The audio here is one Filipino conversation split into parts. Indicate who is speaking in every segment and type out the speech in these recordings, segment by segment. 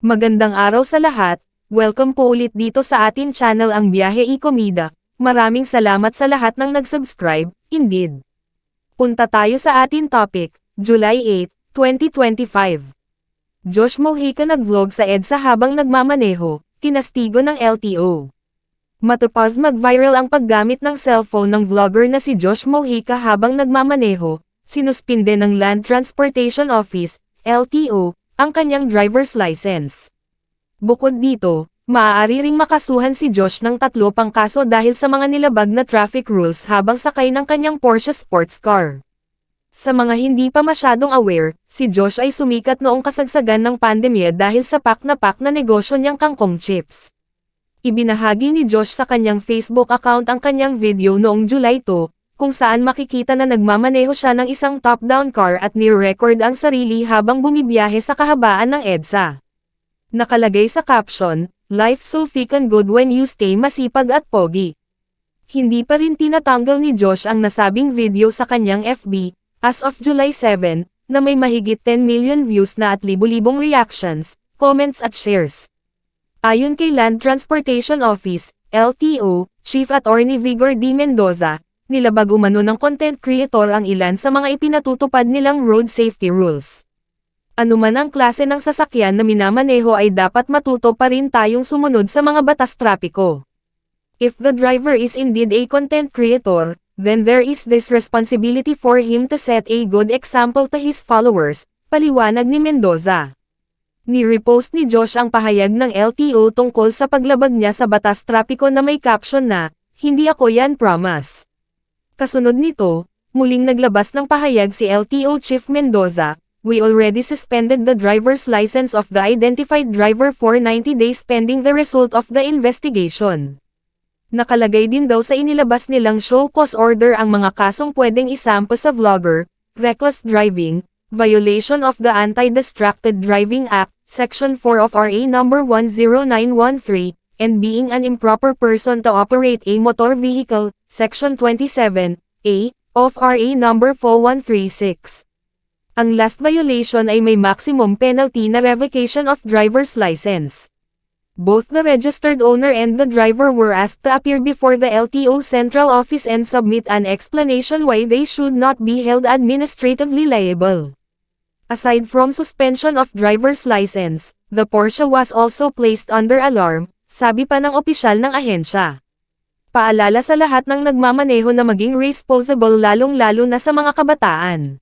Speaker 1: Magandang araw sa lahat, welcome po ulit dito sa atin channel ang Biyahe y Komida. Maraming salamat sa lahat ng nag-subscribe, indeed. Punta tayo sa atin topic, July 8, 2025. Josh Mojica nag-vlog sa EDSA habang nagmamaneho, kinastigo ng LTO. Matapos mag-viral ang paggamit ng cellphone ng vlogger na si Josh Mojica habang nagmamaneho, sinuspinde ng Land Transportation Office, LTO, ang kanyang driver's license. Bukod dito, maaari ring makasuhan si Josh ng 3 pang kaso dahil sa mga nilabag na traffic rules habang sakay ng kanyang Porsche sports car. Sa mga hindi pa masyadong aware, si Josh ay sumikat noong kasagsagan ng pandemya dahil sa pak na negosyo niyang kangkong chips. Ibinahagi ni Josh sa kanyang Facebook account ang kanyang video noong July 2, kung saan makikita na nagmamaneho siya ng isang top-down car at ni-record ang sarili habang bumibiyahe sa kahabaan ng EDSA. Nakalagay sa caption, "Life's so freaking good when you stay masipag at pogi." Hindi pa rin tinatanggal ni Josh ang nasabing video sa kanyang FB, as of July 7, na may mahigit 10 million views na at libu-libong reactions, comments at shares. Ayon kay Land Transportation Office, LTO, Chief Attorney Vigor D. Mendoza, nilabag umano ng content creator ang ilan sa mga ipinatutupad nilang road safety rules. Anuman ang klase ng sasakyan na minamaneho ay dapat matuto pa rin tayong sumunod sa mga batas trapiko. If the driver is indeed a content creator, then there is this responsibility for him to set a good example to his followers, paliwanag ni Mendoza. Ni-repost ni Josh ang pahayag ng LTO tungkol sa paglabag niya sa batas trapiko na may caption na, "Hindi ako yan promise." Kasunod nito, muling naglabas ng pahayag si LTO Chief Mendoza, "We already suspended the driver's license of the identified driver for 90 days pending the result of the investigation." Nakalagay din daw sa inilabas nilang show cause order ang mga kasong pwedeng isampa sa vlogger: reckless driving, violation of the Anti-Distracted Driving Act, Section 4 of RA No. 10913, and being an improper person to operate a motor vehicle, Section 27A, of RA No. 4136. Ang last violation ay may maximum penalty na revocation of driver's license. Both the registered owner and the driver were asked to appear before the LTO Central Office and submit an explanation why they should not be held administratively liable. Aside from suspension of driver's license, the Porsche was also placed under alarm, sabi pa ng opisyal ng ahensya. Paalala sa lahat ng nagmamaneho na maging responsible lalong-lalo na sa mga kabataan.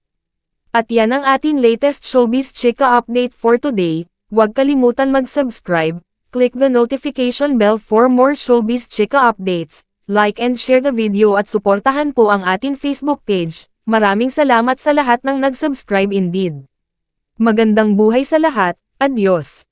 Speaker 1: At yan ang ating latest showbiz chika update for today. Huwag kalimutan mag-subscribe, click the notification bell for more showbiz chika updates, like and share the video at suportahan po ang ating Facebook page. Maraming salamat sa lahat ng nag-subscribe indeed. Magandang buhay sa lahat, adios!